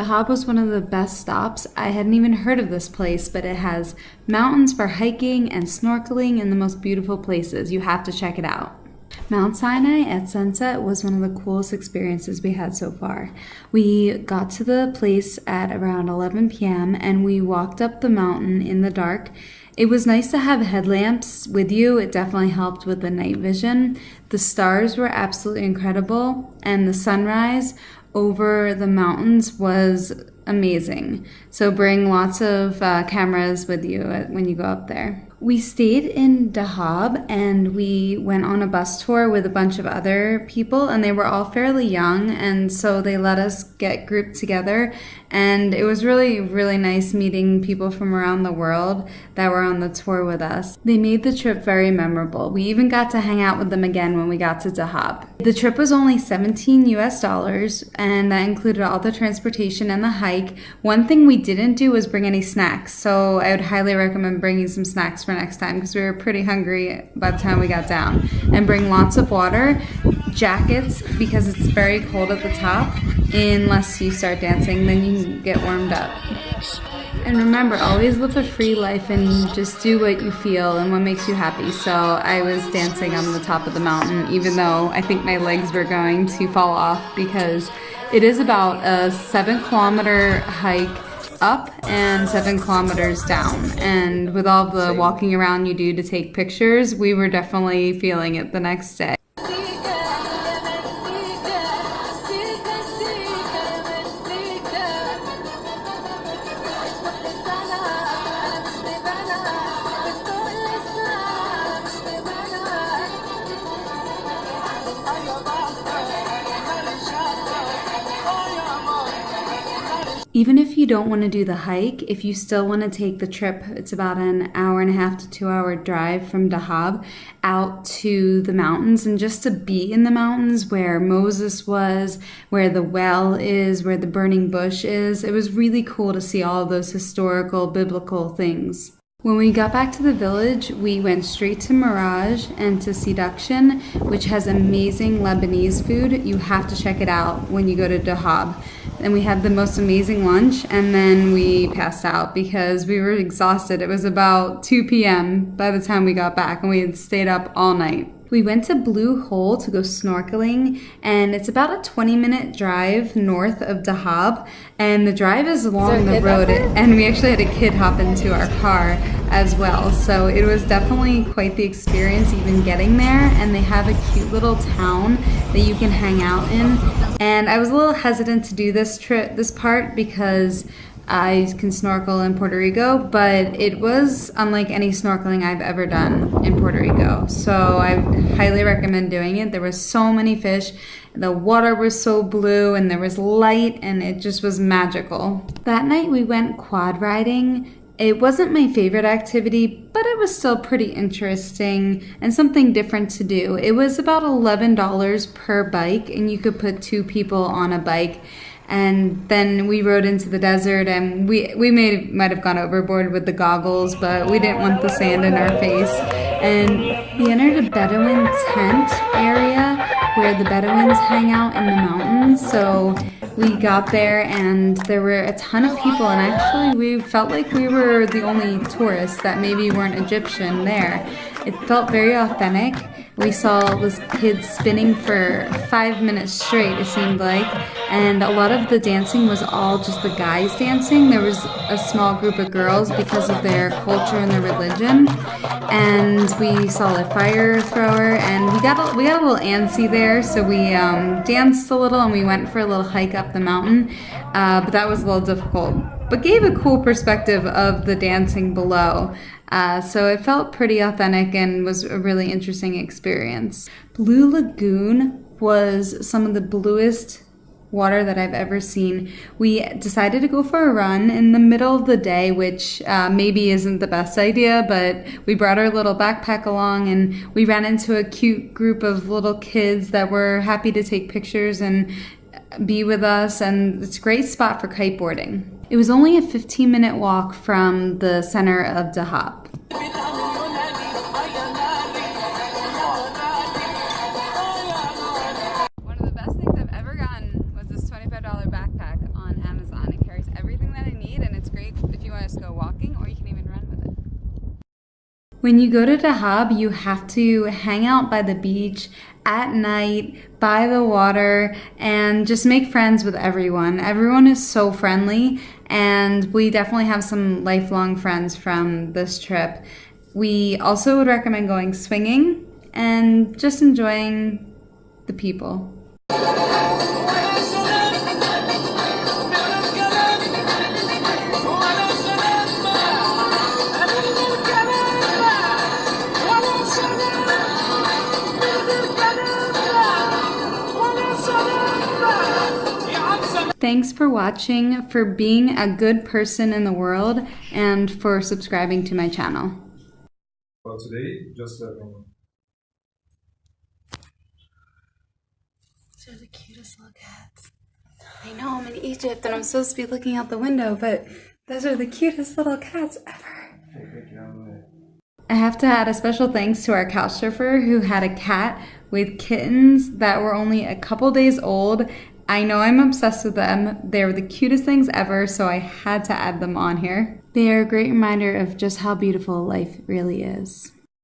Dahab was one of the best stops. I hadn't even heard of this place, but it has mountains for hiking and snorkeling and the most beautiful places. You have to check it out. Mount Sinai at sunset was one of the coolest experiences we had so far. We got to the place at around 11 p.m. and we walked up the mountain in the dark. It was nice to have headlamps with you. It definitely helped with the night vision. The stars were absolutely incredible, and the sunrise over the mountains was amazing. So bring lots of cameras with you when you go up there. We stayed in Dahab and we went on a bus tour with a bunch of other people, and they were all fairly young, and so they let us get grouped together, and it was really, really nice meeting people from around the world that were on the tour with us. They made the trip very memorable. We even got to hang out with them again when we got to Dahab. The trip was only $17 US, and that included all the transportation and the hike. One thing we didn't do was bring any snacks, so I would highly recommend bringing some snacks for next time because we were pretty hungry by the time we got down. And bring lots of water, jackets because it's very cold at the top unless you start dancing, then you can get warmed up. And remember, always live a free life and just do what you feel and what makes you happy. So I was dancing on the top of the mountain even though I think my legs were going to fall off because it is about a 7-kilometer hike up and 7 kilometers down, and with all the walking around you do to take pictures, we were definitely feeling it the next day. Even if you don't want to do the hike, if you still want to take the trip, it's about an hour and a half to 2 hour drive from Dahab out to the mountains, and just to be in the mountains where Moses was, where the well is, where the burning bush is. It was really cool to see all of those historical, biblical things. When we got back to the village, we went straight to Mirage and to Seduction, which has amazing Lebanese food. You have to check it out when you go to Dahab. And we had the most amazing lunch, and then we passed out because we were exhausted. It was about 2 p.m. by the time we got back, and we had stayed up all night. We went to Blue Hole to go snorkeling, and it's about a 20-minute drive north of Dahab, and the drive is along the road, and we actually had a kid hop into our car as well, so it was definitely quite the experience even getting there. And they have a cute little town that you can hang out in, and I was a little hesitant to do this part because I can snorkel in Puerto Rico, but it was unlike any snorkeling I've ever done in Puerto Rico. So I highly recommend doing it. There were so many fish. The water was so blue and there was light and it just was magical. That night we went quad riding. It wasn't my favorite activity, but it was still pretty interesting and something different to do. It was about $11 per bike, and you could put 2 people on a bike. And then we rode into the desert, and we might have gone overboard with the goggles, but we didn't want the sand in our face. And we entered a Bedouin tent area where the Bedouins hang out in the mountains. So we got there, and there were a ton of people, and actually we felt like we were the only tourists that maybe weren't Egyptian there. It felt very authentic. We saw this kid spinning for 5 minutes straight, it seemed like, and a lot of the dancing was all just the guys dancing. There was a small group of girls because of their culture and their religion, and we saw a fire thrower, and we got a little antsy there, so we danced a little, and we went for a little hike up the mountain, but that was a little difficult, but gave a cool perspective of the dancing below. So it felt pretty authentic and was a really interesting experience. Blue Lagoon was some of the bluest water that I've ever seen. We decided to go for a run in the middle of the day, which maybe isn't the best idea, but we brought our little backpack along, and we ran into a cute group of little kids that were happy to take pictures and be with us, and it's a great spot for kiteboarding. It was only a 15-minute walk from the center of Dahab. One of the best things I've ever gotten was this $25 backpack on Amazon. It kind of neat, and it's great if you want to just go walking, or you can even run with it. When you go to Dahab, you have to hang out by the beach at night, by the water, and just make friends with everyone. Everyone is so friendly, and we definitely have some lifelong friends from this trip. We also would recommend going swinging and just enjoying the people. Thanks for watching, for being a good person in the world, and for subscribing to my channel. Well, today, just let me know. These are the cutest little cats. I know I'm in Egypt and I'm supposed to be looking out the window, but those are the cutest little cats ever. I have to add a special thanks to our couch surfer who had a cat with kittens that were only a couple days old. I know I'm obsessed with them. They're the cutest things ever, so I had to add them on here. They are a great reminder of just how beautiful life really is.